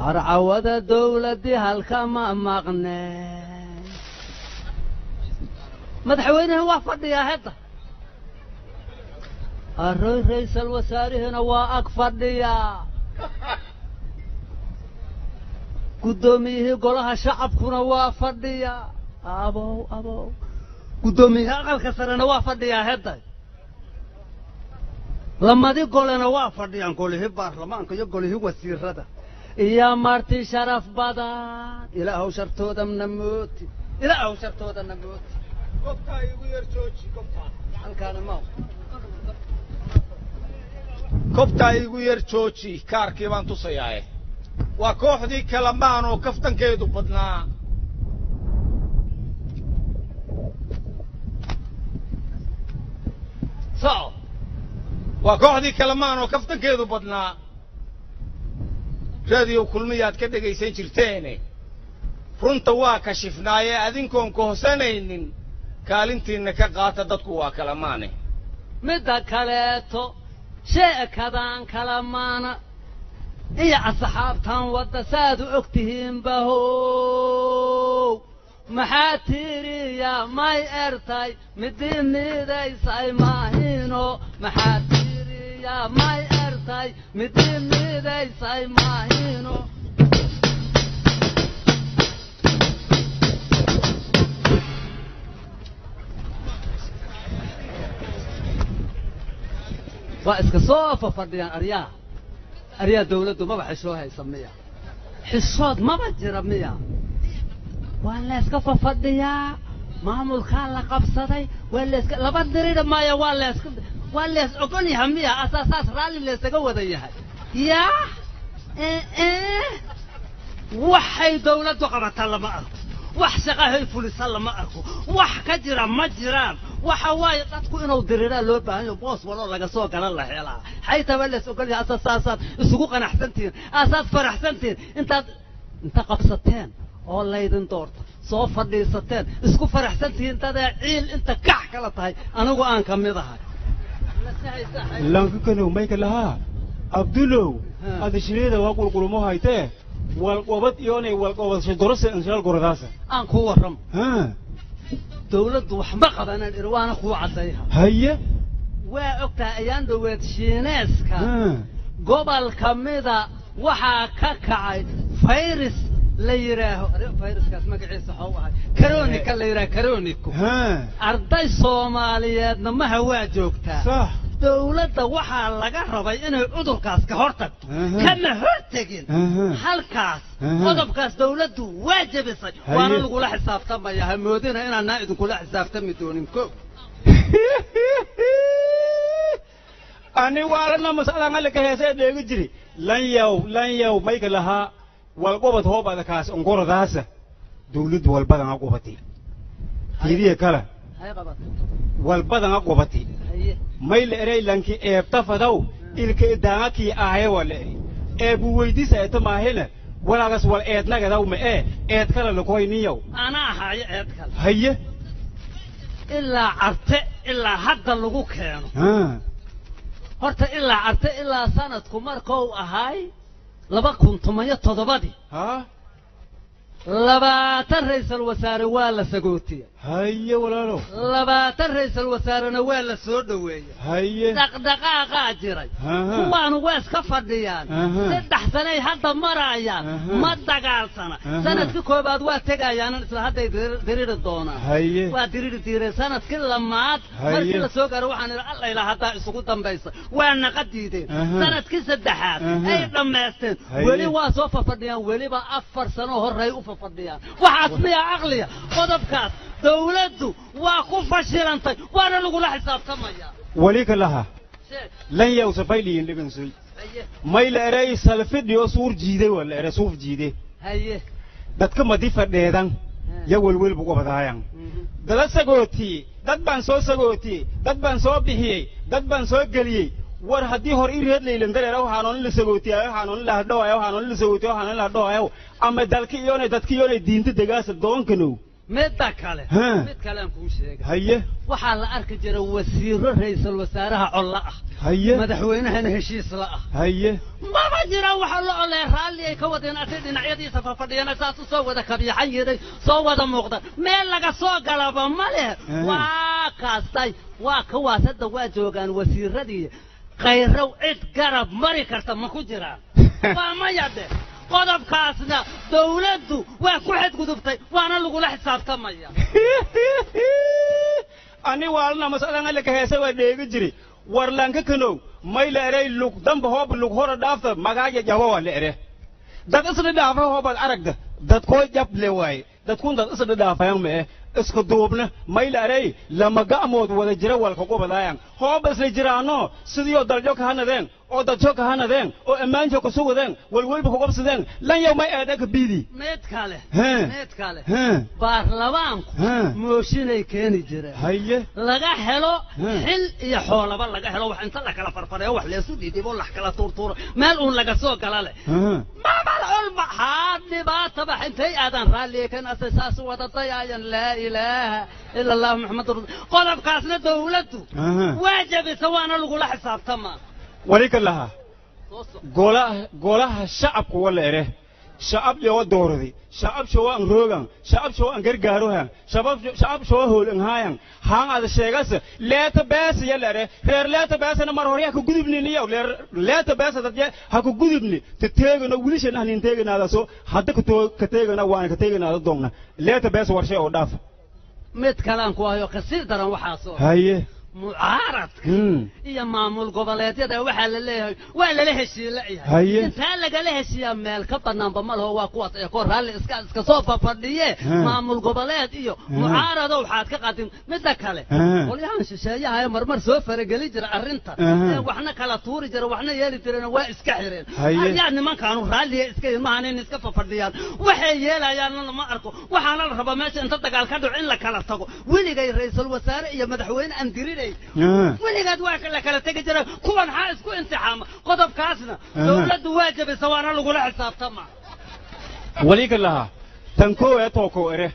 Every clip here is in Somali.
عرعوة الدولة دي هالكما مغنى مدحوينه وافد يا هدا رئيس الوزراء هنا واقفد يا قدوميه قولها شعب كنا وافد يا أبو قدوميه أقل كسرنا وافد يا هدا لما دي قولنا وافد يا نقوله برلمان كي يقوله وزير هذا يا مرتي شرف بدر إلهو شرطودا من الموت إلهو شرطودا من الموت كوبتا يغير جوجي كوبتا هل كان مو كوبتا يغير جوجي كاركي بان tusayay waa kooxdii kalamaan oo kaftankeedu badnaa waa kooxdii kalamaan oo kaftankeedu badnaa radio kulmiyaad ka dhageysan jirteen runta waa ka shifnaaye adinkoon ku hosanaynin kaalintiina ka qaata dadku waa kalamaane midda kaleeto sheekadan kalamaana iyo asxaabtan wada saad u ogtihiin bahow maxaa tiriya may ertay midimidaysay maahino maxaa tiriya may ertay midimidaysay maahino واسك صوفة فرديان أريا دولته ما بحشوها يسميها حشود ما بجرب ميا ولا اسك فرديا معمول خالة قبصتي ولا اسك لبدري ما يا ولا اسك أقولي همية أساسات رالي اللي استجوا ذيها يا وحي دولته قبضت الله ما wax shaqahay fulisal ma arko wax ka jira ma jiraan waxa way dadku inuu diriira loo baahan yahay boos walo laga soo galan la helaa hayta wala soo gal asaasan isugu qanaxsantiin asaas faraxsantiin inta qabsateen oo leeydin doorto soo fadhiisateen isku faraxsantiin tada ciil inta kax kala tahay anigu aan kamidahay lanka kanu mayka laha abdulow adishreeda waa qulqulumo haytee والقبض يوني والقبض شدرس إن شاء الله قرداسة. أنكو ورم. ها. دولة وحمقة أنا الإروان أخو عزيها. هيا. وأكتا أيام دوت شيناسكا. قبل كميدا وحا كاكاي فيروس ليراه فيروس كاسمك عيسى حوها كرونيك ليراه كرونيكو. ها. أرضي الصوماليات نما هوا جوكتا. صح. دولة وحا لغا رباي إنه عدركاس كهورتك كما هورتكين هالكاس عدركاس دولة واجب الصج وانا نقول حساب تما يا همودين انا نايد نقول حساب تم دونكم اني وارنا مسألة لك هسه دغ جري لن يو مايك لها والقبط هو بعد كاس انقر داسه دولة والبدن قبطي تيري كلا هاي قبط والبدن قبطي ميل إري لانكي ابتفضوا إلك إدانكي آهي والإري إبو ويدي سيتما هنا ولا غس والإيدنا غداو ما إيدكال لكوي نيو أنا هاي إيدكال هيا إلا عرت إلا حد اللغو كانوا هرت إلا عرت إلا سنة كماركو أهاي لبا كنتم يتضبادي ها لبات الرئيس الوزراء ولا سقوطية هيا ولا لو لبات الرئيس الوزراء ولا سودوية هيا دقاقة جري هو أنا واس كفرديان سدح سنة حتى مرايان ما دقال سنة كوباد واتقايان إسلا حتى درير الدونا هيا ودرير سنة كل لمات مركل سوق روحان الله إلى حتى سقوطن بيس وأنا قديدين سنة كل سدحات أي لما يستن ولي واسوف فرديان ولي بأفر سنة هالرئيس فرديان وحاسمية عقلية قدبكاس دولته وكفر شيرانتي وانا نقول حساب كمايا وليك لها لن يوصفي لي اللي بنسوي ما إلى رئيس الفيديو صور جيده ولا رسوف جيده هيه دتك ما دي فديدان يا ولول بقى بدايان دلت سقوتي دت بان سو سقوتي دت بان سو بهي دت بان سو غلي war hadii hor ireed leelan dareero waxaan la sagootiyaa waxaan la hadhooyo waxaan la sagootiyaa waxaan la hadhooyo ama dalka iyo dadka iyo diinta degaas doonkano mid kale aan ku sheegay haye waxa la arki jiray wasiiro ra'iisul wasaaraha cilla ah haye madaxweynaha heshiis la ah haye ma جرا وحلا الله رالي كودين أتدين عيدي سففدينا ساس سوى كبي حيري سوى مقدر ما لقى سوى قلب ماله وكاستاي وكواسد واجوغان وسير ردي خيرو عد قرب مري كرت ما كجرا وما يده قدب كاسنا دولته وكحد قدبتي وانا لقول حساب تمايا أنا والله مثلا لك هسه وديك جري ورلانك كنو ما يلاقي لوك دم بهوب لوك هورا دافت ما جاي جواه لاقي ده أصلا دافع هو بالأرق ده تكون جاب لواي ده تكون ده أصلا دافع يوم إيه اسكو دوبنا ما يلاقي لما قامود ولا جرا ولا كوكو بلايان هو بس الجيرانو سديو درجوك هنا ذن أو درجوك هنا ذن أو إمان جوك سوق ذن والولب كوكو سذن لن يوم يأدك بيدي ميت كاله بارلمان موشيني كاني جرا هيا لقى حلو حل يحول بل لقى حلو وحنت لك على فرفرة وحلي سودي دي بقول لك على طور ما الأون لقى سوق على ما بالعلم حد بات بحنتي أذن رالي كان أساس وتطيع لا إله إلا الله محمد رسول قال بقاسنا دولته واجب سوانا لقول حساب تمام وليك الله قولها الشعب ولا إيه شعب يو دوردي شعب شو أن روغان شعب شو أن غيرجاروها شعب شو هو الإنهايان هان هذا الشيء لا تباس يلا غير لا تباس أنا مرة هكو جذبني نيا ولا لا تباس تجي هكو جذبني تتيجنا وليش أنا هنتيجنا هذا سو حتى كتيجنا وانا كتيجنا هذا دومنا لا تباس ورشة أوداف مت كلام كوايو كسير درا وحاسو هاي معارض يا مامول قبلات يدا وحال له ولا له شيء لا هي انت لقى له شيء مال كبرنا بمال هو قوات يكون هل اسك سوف فديه مامول قبلات iyo معارض waxaad ka qaadin mid kale walihan shisheeyaha marmar soo faragali jira arinta waxna kala tuuri jira waxna yeeli jireen waa iska xireen ayaa niman kaanu raaliye iska imaaneen iska fadhiyaan waxay yeelayaan ma arko waxaana la rabaa meesha inta dagaal ka dhaco in la kala tago weligay ra'iisul wasaare iyo madaxweyne aan dirin ولقد واكل لك تجرا كون حاسك انتحام قطب كاسنا دولة واجب سوانا لقول حساب طمع وليك الله تنكو يتوكو إره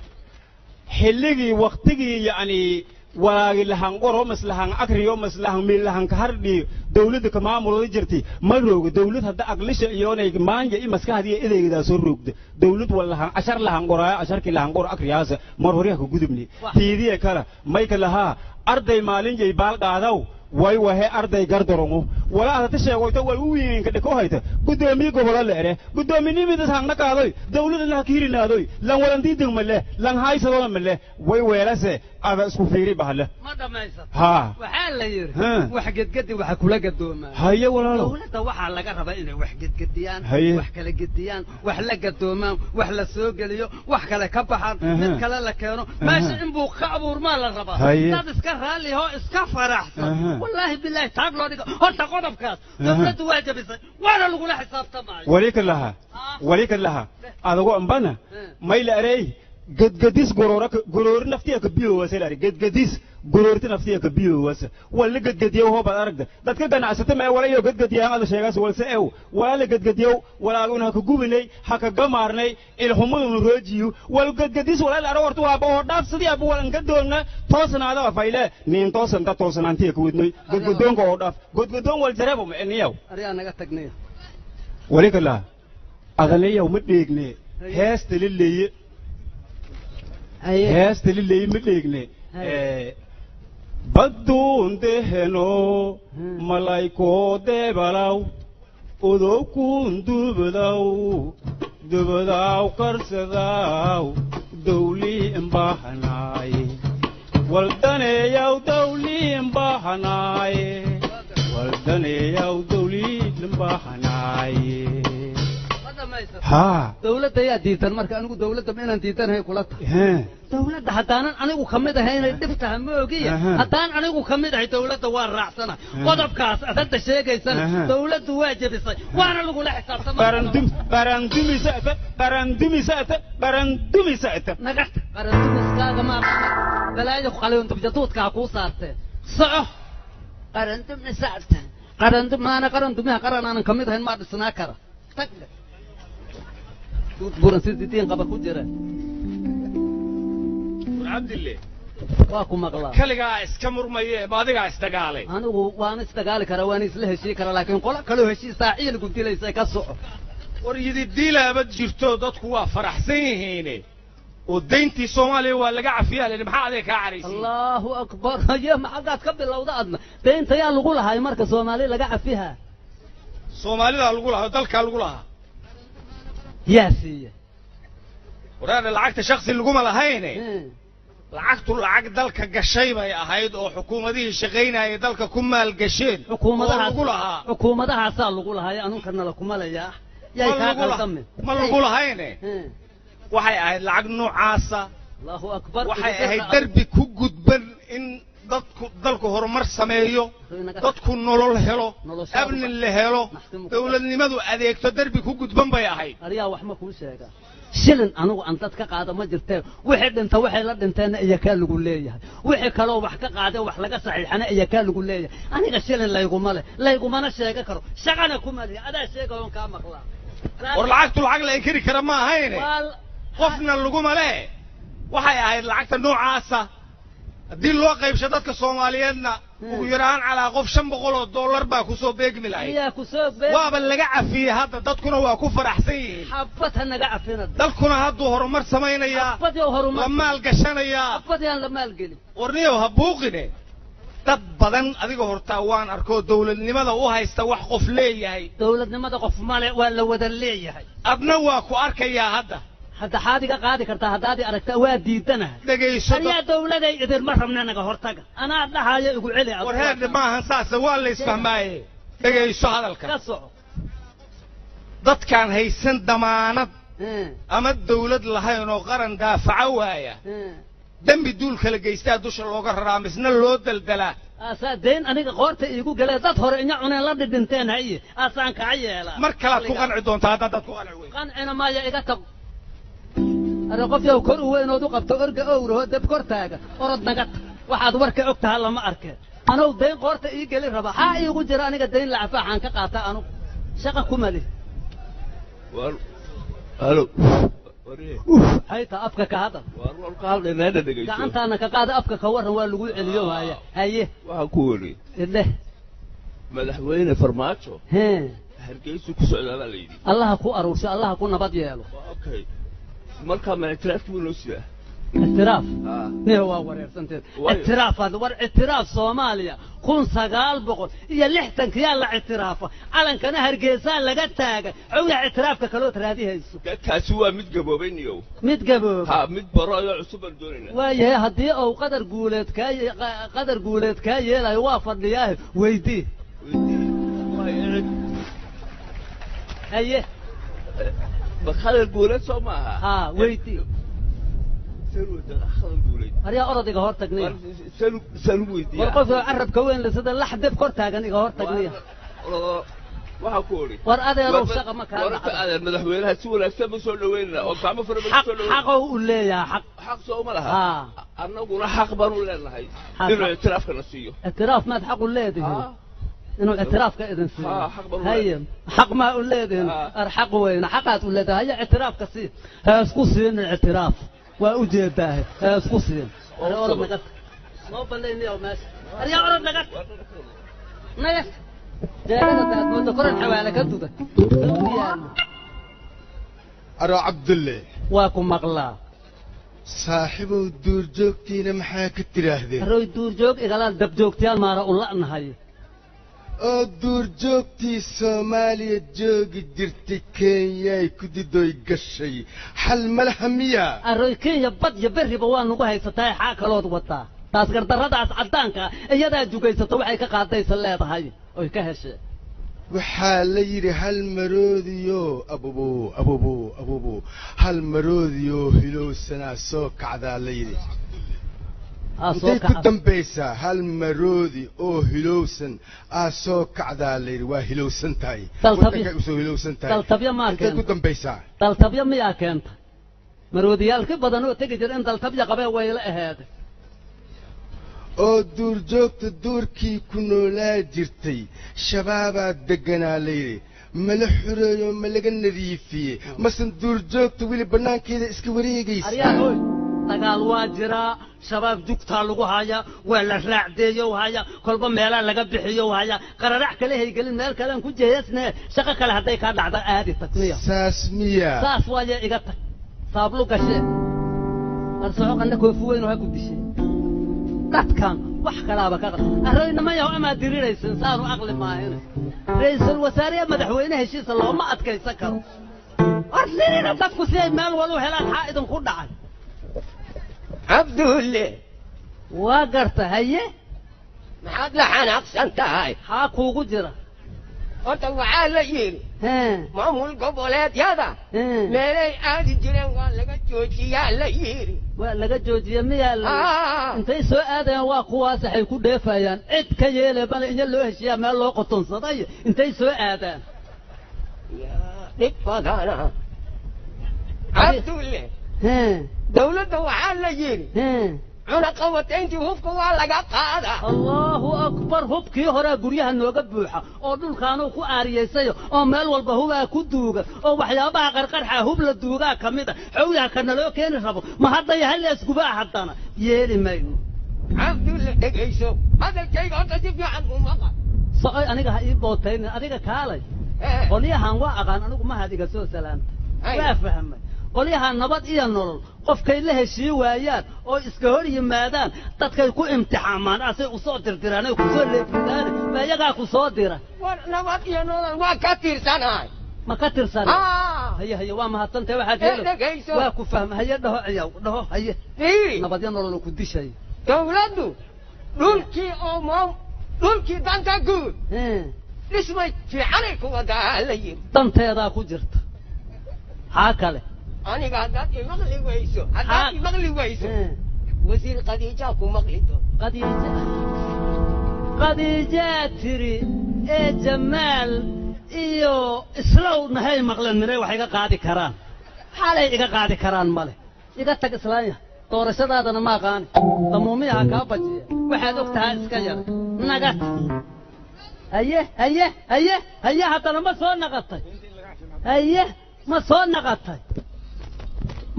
حلقي وقتقي يعني ولاهن قرهم مسلهن أكريو مسلهن ملهن كهردي دولة كمان مرود جرتي مروق دولة هذا أقلش يوني مان جاي مسكها دي إذا كذا سروق دولة والله عشر لهن قرا عشر كلهن قرا أكرياس مروريه كجودبني تيدي كلا ما يكلها أرضي مالين جاي بالقادو way wahe arday gardarongo wala aad sheegayto way u weyn ka dhiko hayta gudoomiye gobol leere gudoominimada saangna kaaday dawladda la kirinaaday lan walantii degmale lan haysado male way weelase ada isku fiiri bahale ma dhamaysan ha waxa la yiri wax gedgadi waxa kula gadooma haye walaalo dawladda waxa laga rabaa inay wax gedgadiyaan wax kala gediyaan wax la gadoomaan wax la soo galiyo wax kale ka baxan mid kale la keeno meesha in buu ka abuurma la rabaa dad iska raali ho iska faraxsan والله بالله تعالوا ديك هرت قدب كاس دولة واجب وانا لقول حساب تمام وليك لها هذا هو أمبانا ما يلاقي قديس غرور نفتيه كبيو وسيلاري قديس غرور نفتيه كبيو وس ولا قديو هو بالأرض ده كده أنا أستمع ولا يو قديو هذا شيء ولا سأو ولا قديو ولا لونه كجوبني حك جمارني الحمود الرجيو ولا قديس ولا الأرورتو أبو هداف سدي أبو ولا قدونا توصل هذا فايلة نين توصل ده توصل أنتي كودني قدون كوداف قدون والجربهم إنياو أريانا قتقني وليك الله أغلى يوم تيجني هست للي هست للي متيجني بدون دهنو ملايكو دبلاو ودوكون دبلاو كرسداو دولي امباحناي والدني ياو دولي امباحناي والدني ياو دولي امباحناي ها دولة يا ديتر مركا أنا دولة من ديتر هي كلها دولة هتانا أنا وخمدة هي دفتها موجية هتانا أنا وخمدة هي دولة والرعسنا قطب كاس أنت شيء كيسان دولة واجب يصير وأنا لو قول حساب برندمي سأت نجحت برندمي سكاغ ما بلا يخلي أنت بجتوت كاكوسات صح برندمي سأت برندم ما أنا برندمي هكرا أنا خمدة هي ما دسنا كرا تقدر بورن سيدتين قبل كجرة عبد الله واكو مقلا كلغا اسكا مرميه بادغا استغالay أنا وأنا استقال كرا وأنا إسله شيء كرا لكن قلا كله شيء ساعيل قلت لي سيكسر وريدي ديلا بجرتو dadku waa faraxsan yihiin oo deyntii Soomaaliya waa laga cafiyaa leeyahay maxaa adeeg ka caraysi الله أكبر يا ما حقات قبل لو ضعنا دين تيا لقوا لها هاي مركز سومالي لقى عفيها Soomaalida lagu lahaa dalka lagu lahaa يا سي waraana lacagta shakhsi lagu ma lahayn lacagtu lacag dalka gashay bay ahayd oo xukuumadihii shaqeynayay dalka ku maal gasheen xukuumadaha saa lagu lahaa anu kana la kuma leeyahay yay ka qaldan ma lagu lahayn waxay ahayd lacag noocaasa Allahu akbar waxay ahayd darbi ku gudban in dalku horumar sameeyo dadku nolol helo abni la helo dawladnimadu adeegto darbi ku gudban bay ahayd ariya wax ma ku sheega shilin anigu aan dad ka qaado ma jirtee wixii dhinta waxay la dhinteen iyo ka lagu leeyahay wixii kale wax ka qaaday wax laga saxiixana iyo ka lagu leeyahay aniga shilin layguma sheega karo shaqana kuma leeyahay adaa sheega oo ka maqlaa war lacagtu lacag la inkiri kara ma ahayn qofna lagu male waxay ahayd lacagta noocaasa haddii loo qaybsho dadka Soomaaliyeedna ugu yaraan calaa qof $500 baa ku soo beegmi lahayd waaba laga cafiyay hadda dadkuna waa ku faraxsan yihiin xabadha naga cafina dalkuna hadduu horumar samaynayaa la maal gashanayaa xabadhaan la maal gelin warniyo ha buuqine dad badan adiga horta waan arko dawladnimada u haysta wax qof leeyahay dawladnimada qof male waa la wada leeyahay adna waa ku arkayaa hadda hadda xaadiga qaadi kartaa haddaad aragtaa waa diidana dhageyso ayaa dawladay idin ma rabna naga hortaga ana dhahayo igu celi war heer maahan saas waa la isfahmaaye dhageyso hadalka ka soco dadkan haysan damaanad ama dawlad lahayn oo qaran daafaca waaya dambi duul kala geystaa dusha looga raraa misna loo daldalaa asaadeen aniga qoorta iigu galay dad hore inya cuneen la dhinteen haye asaan ka yeela mar kala ku qanci doontaa hadda dad ku qanci weyn qancina ma ya iga tag أنا قف يا كل وين وذقبت أرجع أوره دب كرتاجا أرد نجت واحد ورك أكتها لما أركه أنا ودين قرت إيجي لي ربع حاي وجراني قدين لعفا عن كقاطع أنا شقة كمالي ألو هاي تأفكك هذا والقابل إن هذا دقيقة أنت أنا كقاعد أفكك ورا واللجوء اليوم هاي وأقولي إله مدحوين فرماتشو هرجيسو كسر على ليدي الله أكو أروش الله أكو نبض يالو أوكي marka ma اعتراف كله سيده اعتراف نه هو وريرسنت اعتراف هذا ور اعتراف سوماليا كون سغال بقول يا لحتن يا لا اعتراف علن كان هرجيسان laga taagay cawda اعترافka kale oo raadiyayso kaasi waa mid gaboobayniyo mid gaboob ha mid baraayo cusub doonina waayahay hadii uu qadar guuleed ka yeelay waa fadhiyaa weydii haye بخال الجولات سماها ها ويتي سلو ده خال الجولات أريا أرد إجهار تقنية سلو ويتي ورقص عرب كوين لسه لحد بكرتها كان إجهار تقنية وحكوري ورقة يروح شقة مكان ورقة مدحوينها سوى لسه سوى وين وقام فرق حقه ولا يا حق سوى ملها أنا أقول حق بنو لنا هاي إنه اعتراف كنسيه اعتراف ما تحق ولا ده إنه اعتراف كإذن سي هاي حق ما أولادهم أرحق وين حقات أولادها هي اعتراف كثير اسقصين الاعتراف وأجيبه اسقصين أنا أورد نقط ما بليني أو ماشي أنا أورد نقط نقط جاهزة من ذكر الحوالي كدودة أرى عبد الله واكم مغلا صاحبه الدور جوكتينا محاك التراهدي أرى الدور جوك إغلال دب جوكتيان ما رأوا الله نهاية الدور جوكتي سوماليا جوكي جرتي كينيا كددو يقشي حل ملحمية أرى كينيا بد يبري بوان نقوهي ستاي حاكلود وطا تاسكر درداس عدانكا إيادا جوكي ستوحي كقاطي سلايطة هاي أو كهشي وحاليري هالمروديو أبوبو هالمروديو هلو سنة سوك عدا ليري انتي كنتم بيسا هالمرودي او هلوسن سوك عدا ليري وهلوسن تاي تلتبيا ما كنت انتي كنتم بيسا تلتبيا ما كنت مروديالك بدنو تجي انت تلتبيا قبل ويلا هذا oo duurjoogta duurkii ku noolaa jirtay shabaabaa deganaa layidhi mala xureeyo ma laga nadiifiyey masan duurjoogta weli bannaankeeda iska wareegaysa dagaal waa jiraa shabaab jugtaa lagu haya waa la raacdeeyo haya kolba meelaa laga bixiyo haya qararac kale haygelin meel kale aan ku jeesne shaqo kale hadday ka dhacdo aadi tagmiya saas waaye iga tag saablu gashe arsaxo qanna koofi weyn oo ha ku dishay dadkan wax kalaaba ka arayna ma yaho ama diriraysan saanu aqli maahina ra'iisul wasaariya madaxweynaha heshiisa looma adkaysan karo arsiina dadku si ay meel wal u helaan xaa'idan ku dhacay Abdulle waa garta haye maxaad la xanaaqsan tahay haa kuugu jira horta waxaa la yidhi maamul goboleedyada meelay aadi jireen waa laga joojiyaa la yidhi waa laga joojiya miyaa la intay soo aadayaan waa kuwaas waxay ku dheefayaan cid ka yeelay bal in loo heshiiyaa meel loo qotonsaday intay soo aadaan dhib badana Abdulle dawladda waxaa la yidhi cunaqabatayntii hubka waa laga qaadaa allahu akbar hubkii horaa guryaha nooga buuxa oo dhulkaanuu ku aariyaysayo oo meel walba hubaa ku duuga oo waxyaabaha qarqarxa hub la duugaa ka mid a xowyaha kana loo keeni rabo ma hadda yahay la isgubaa haddana yeeli mayno Abdulle dhegayso hadalkayga horta si fiican uma qab socoy aniga ha ii bootaynin adiga kaalay qolyahan waa aqaan anigu ma hadiga soo salaanta waa fahmay qolyaha nabad iyo nolol qofkay la heshii waayaan oo iska hor yimaadaan dadkay ku imtixaamaan asay u soo dirdiraan ay ku soo leefidaan ma iyagaa ku soo dira war nabad iyo nolol waa ka tirsanahay ma ka tirsanahay haye waa mahadsantahay waxaad yeelo waa ku fahmay haye dhaho ciyaw dhaho haye nabad iyo nolol ku dishay dawladdu dhulkii danta guud dhismay fiicanay ku wadaa la yidhi danteedaa ku jirta haa kale aniga haddaad imaqli weyso wasiir khadiijaa ku maqli doon khadiijaa tiri ee jamaal iyo islow nahay maqlan minay wax iga qaadi karaan xalay iga qaadi karaan male iga tag islaanya doorashadaadana ma aqaani damuumiyaha kaa bajiya waxaad og tahaa iska yar nagad haye haddana ma soo naqatay haye ma soo naqatay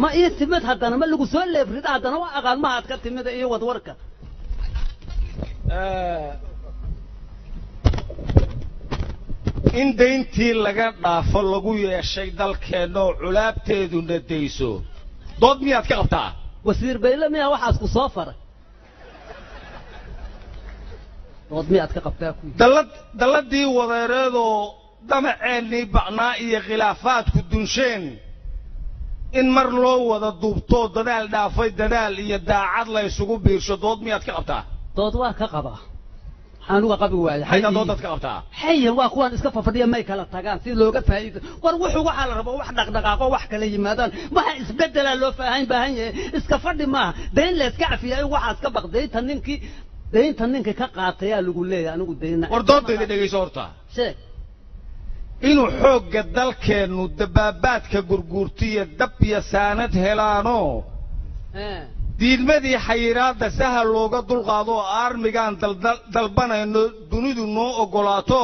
ma ii timid haddana ma lagu soo leefrida haddana waa aqaan mahaad ka timida iyo wadwarka in dayntii laga dhaafo lagu yeeshay dalkeenna oo culaabteeduna dayso dood miyaad ka qabtaa wasiir bayle miyaa waxaas ku soo faray dood miyaad ka qabtaa ku dalladii wadeereedoo damaceennii bacnaa iyo khilaafaadku dunsheen in mar loo wada duubto dadaal dhaafay dadaal iyo daacad la isugu biirsho dood miyaad ka qabtaa dood waa ka qabaa xanuga qabi waaya hayna doodad ka qabtaa haye waa kuwan iska fafadhiya may kala tagaan si looga faa'iido war wuxuu waxa la rabo wax dhaqdhaqaaqo wax kala yimaadaan waxa isbedela loo baahan yahay iska fadhi ma deyn la iska afiyay waxa iska baqday tan ninkii ka qaatay lagu leeyahay anigu deyna war doodayda dhageyso horta sheeg inuu xoogga dalkeennu dabaabaadka gurguurtiya dab iyo saanad helaano diidmadii xayiraadda sahal looga dulqaado oo aarmigaan dalbanayno dunidu noo oggolaato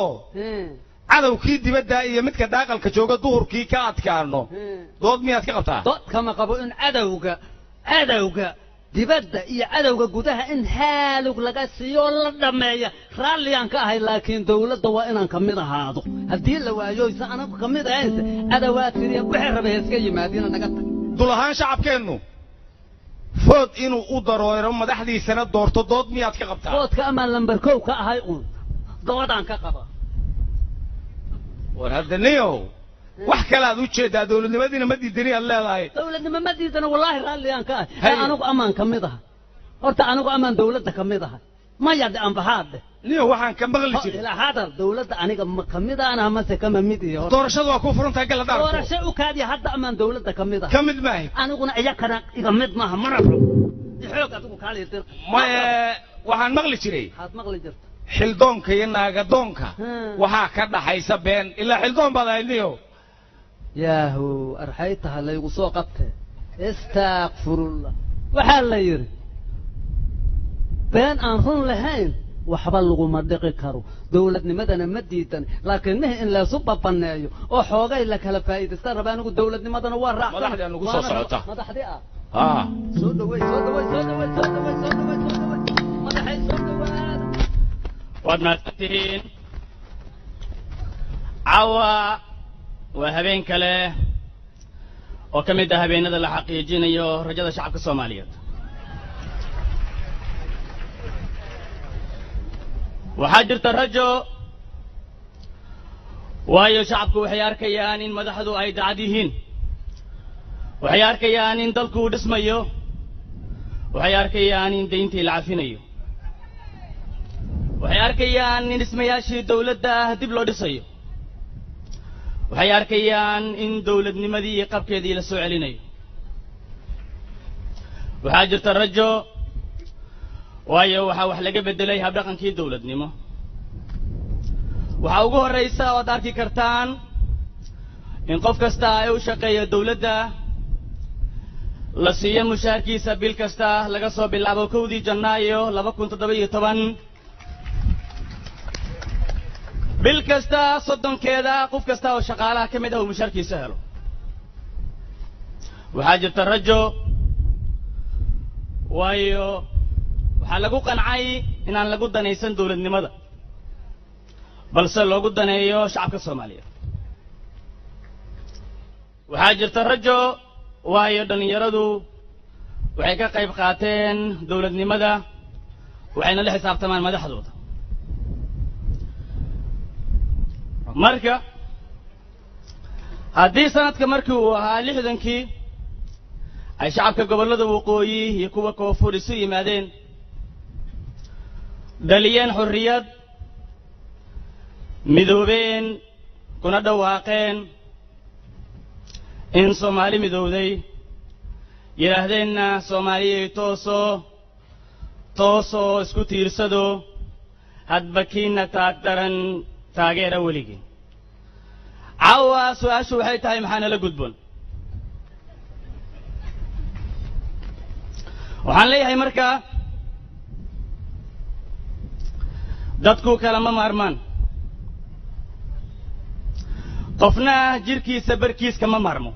cadowkii dibadda iyo midka daaqalka jooga duhurkii ka adkaano dood miyaad ka qabtaa dood kama qabo in cadowga dibadda iyo cadowga gudaha in haalug laga siiyo la dhameeya raalliyaan ka ahay laakiin dawladda waa inaan ka mid ahaado haddii la waayoysa anagu ka mid ahaynse adawaatiriya waxay rabay iska yimaadiina naga tag dul ahaan shacabkeennu food inuu u daroero madaxdiisana doorto dood miyaad ka qabtaa foodka amaan lambar kow ka ahay uun doodaan ka qaba war hadda niyow wax kale aad u jeedaa dawladnimadiina ma diidani aad leedahay dawladnimo ma diidana wallaahi raalliyaan ka ahay anigu amaan ka mid aha horta anigu amaan dawladda ka mid aha maya de anbahaadhe niyo waxaan ka maqli jiray ilaa hadar dawladda aniga ka mid ahna mase kama mid iyo doorashadu waa ku furantahay gala dhaarto doorasho u kaadiya hadda amaan dawladda ka mid ah ka mid maahay aniguna iyakana iga mid maaha mana rabo xoog adigu kaaliya dir waxaan maqli jiray waxaad maqli jirta xildoonka iyo naagadoonka waxaa ka dhaxaysa been ilaa xildoon baad ahayd niyo yaahu arxaytaha laygu soo qabtee istaaqfirullah waxaa la yidhi been aan run lahayn waxba laguma dhiqi karo dawladnimadana ma diidan laakiin mihi in laysu babaneeyo oo xoogay la kala faa'iidaysta raba anigu dawladnimadana waa raacsan madaxdii anugu soo socota madaxdii وادنا تتهين عوا وهبين كله وكمل هبين هذا الحقيقيين يو رجال الشعب الصومالي وحاجر ترجو وايو شعبك وحيار كيانين مدحدو اي دعديهين وحيار كيانين دلكو دسميو وحيار كيانين دينتي العافينيو وحيار كيانين اسمياشي دولة ده دبلو دسيو وحيار كيان ان دولة نمدي قبك يدي لسوعلينيو وحاجر ترجو waayo waxa wax laga bedelay hab dhaqankii dawladnimo waxa ugu horeysa oo arki kartaan in qof kasta ay u shaqeeyo dawladda la siiyo mushaarkiisa bil kasta laga soo bilaabo 1 Janaayo 2017 bil kasta 30keeda qof kasta oo shaqaalaha kamid ah mushaarkiisa helo waxa jirta rajo waayo waxaa lagu qancay inaan lagu danaysan dawladnimada balse loogu daneeyo shacabka Soomaaliyeed waxaa jirta rajo waayo dhalinyaradu waxay ka qayb qaateen dawladnimada waxayna la xisaabtamaan madaxdooda marka haddii sanadka markii uu ahaa 60kii ay shacabka gobolada waqooyi iyo kuwa koonfur isu yimaadeen دليان حريات مذوبين كنا دواقين إن صومالي مذودي يرهدنا صومالي توسو اسكو تيرسدو هاد بكينا تاكترن تاغير وليكي عوا سواشو حي تايم حانا لقدبون وحان لي هاي مركا dadku kala ma maarmaan qofna jirkiisa barkiiska ma maarmo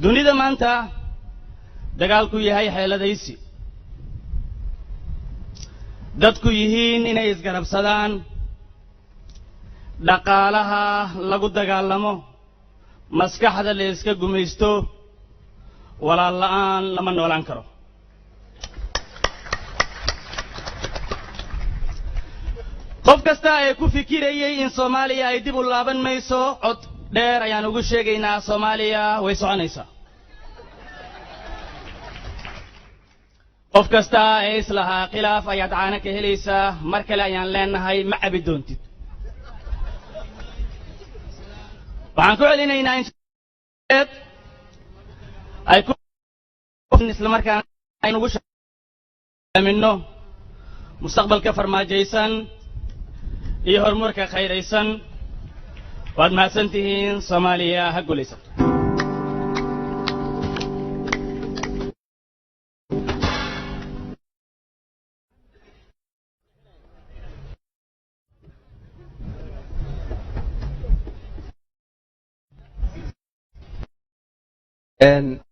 dunida maanta dagaalku yahay xeeladaysi dadku yihiin inay isgarabsadaan dhaqaalaha lagu dagaalamo maskaxda la iska gumaysto walaal la'aan lama noolaan karo qof kasta ay ku fikirayay in Soomaaliya ay dib u laaban mayso cod dheer ayaan ugu sheegaynaa Soomaaliya way soconaysaa qof kasta ay islaha khilaaf ayaad caana ka helaysaa mar kale ayaan leenahay ma cabi doontid waxaan ku celinaynaa in ay ku isla markaan ay ugu sheegayno mustaqbalka farmaajaysan iyo horumarka khayraysan waad mahadsantihiin Soomaaliya ha guulaysato And